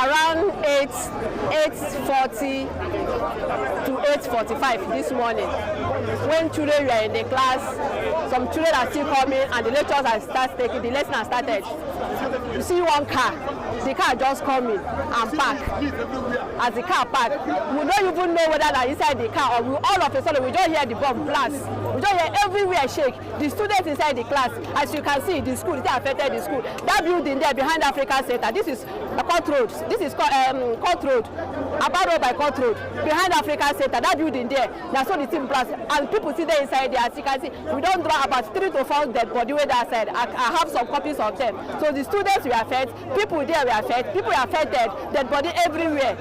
Around 8:40 to 8:45 this morning, when children were in the class, some children are still coming and the lectures are the lesson has started. You see one car, the car just coming and park. As the car park, we don't even know whether they're inside the car or all of a sudden we just hear the bomb blast. We just hear everywhere shake. The students inside the class, as you can see, the school, it affected the school. That building there behind Africa Center, this is a Court Road. This is Court Road, about road by Court Road. Behind Africa Center, that building there, that's what the team blast. And people sit there inside there, as you can see, we don't draw about 3 to 4 dead body way that side. I have some copies of them. So the students were affected, people there were affected, people were affected, dead body everywhere.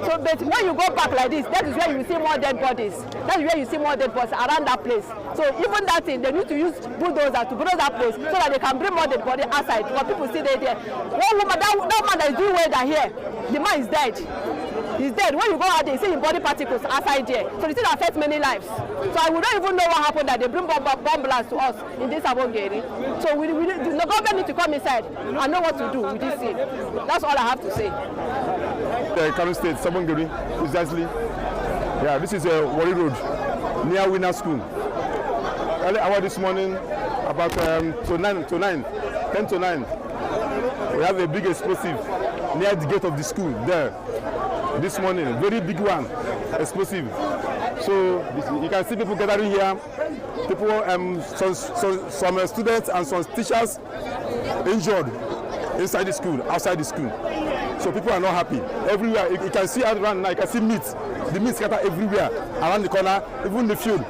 So but when you go back like this, that is where you see more dead bodies. That is where you see more dead bodies around that place. So even that thing, they need to use bulldozer to bulldoze that place so that they can bring more dead body outside. But people sit there. One woman, that man that is doing weather here, the man is dead. He's dead. When you go out there, you see his body particles outside there. So the thing affects many lives. So I would not even know what happened that they bring bomb blast to us in this Abongeri. So the government need to come inside and know what to do with this thing. That's all I have to say. The Kano State, Abongeri, precisely. Yeah, this is a Wari Road near Winner School. Early hour this morning, about 10 to 9, we have a big explosive near the gate of the school there. This morning, very big one, explosive. So you can see people gathering here. People, some students and some teachers injured inside the school, outside the school. So people are not happy. Everywhere, you can see around now, you can see meat. The meat scatter everywhere, around the corner, even the field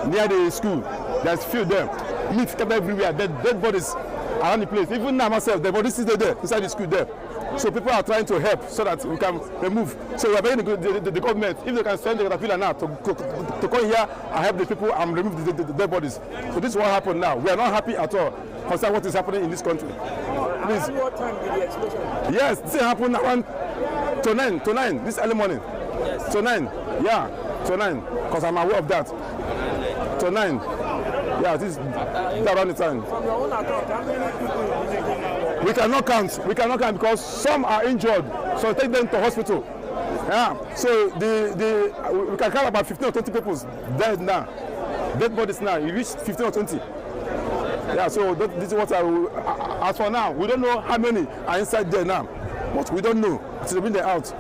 near the school. There's field there. Meat scatter everywhere. Dead bodies around the place. Even now myself, the bodies is there inside the school there. So people are trying to help so that we can remove. So we are begging the government, if they can send the caterpillar now to come here and help the people and remove the dead bodies. So this is what happened now. We are not happy at all concerning what is happening in this country. Please. Around what time did the explosion? Yes, this happened around to 9 this early morning. Yes. To 9, yeah, to 9, because I'm aware of that. To 9, yeah, this is around the time. From your own account, how many people? We cannot count because some are injured, so take them to hospital. Yeah, so we can count about 15 or 20 people dead now. Dead bodies now, you reach 15 or 20. Yeah, so this is what I will, as for now, we don't know how many are inside there now, but we don't know until they bring them out.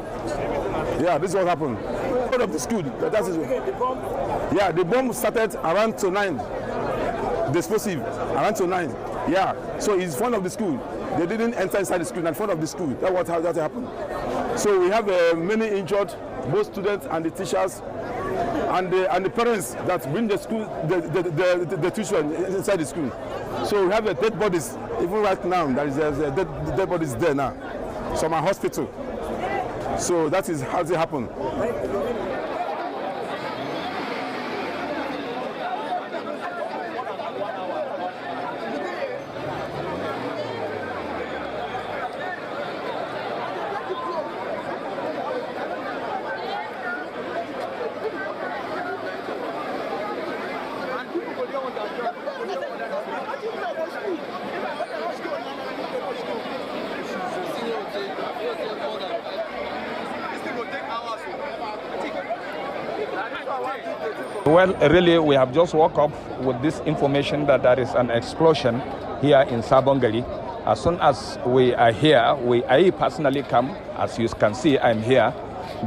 Yeah, this is what happened. Out of the school, that is it. The bomb? Yeah, the bomb started around to 9. The explosive around to 9. Yeah, so it's in front of the school. They didn't enter inside the school, in front of the school. That's what happened. So we have many injured, both students and the teachers, and the parents that bring the school, the children inside the school. So we have dead bodies. Even right now, there is dead bodies there now. Some are hospital. So that is how it happened. Well, really, we have just woke up with this information that there is an explosion here in Sabongali. As soon as we are here, I personally come. As you can see, I'm here.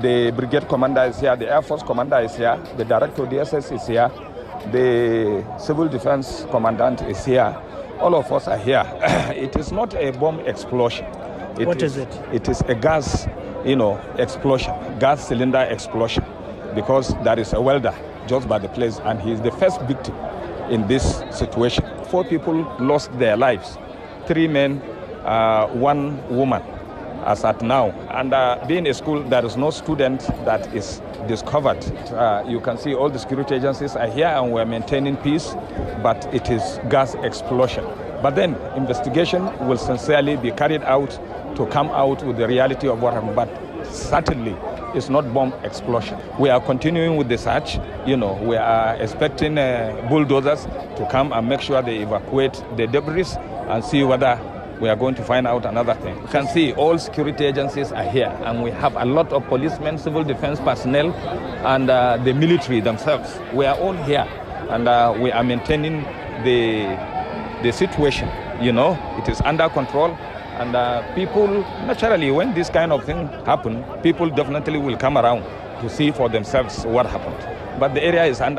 The brigade commander is here, the Air Force commander is here, the director of DSS is here, the civil defense commandant is here. All of us are here. It is not a bomb explosion. What is it? It is a gas, explosion, gas cylinder explosion, because there is a welder just by the place, and he is the first victim in this situation. 4 people lost their lives, 3 men, 1 woman, as at now. And being a school, there is no student that is discovered. You can see all the security agencies are here and we're maintaining peace, but it is gas explosion. But then investigation will sincerely be carried out to come out with the reality of what happened. But certainly it's not bomb explosion. We are continuing with the search. We are expecting bulldozers to come and make sure they evacuate the debris and see whether we are going to find out another thing. You can see all security agencies are here, and we have a lot of policemen, civil defense personnel, and the military themselves. We are all here, and we are maintaining the situation. It is under control, and people, naturally, when this kind of thing happen, people definitely will come around to see for themselves what happened. But the area is under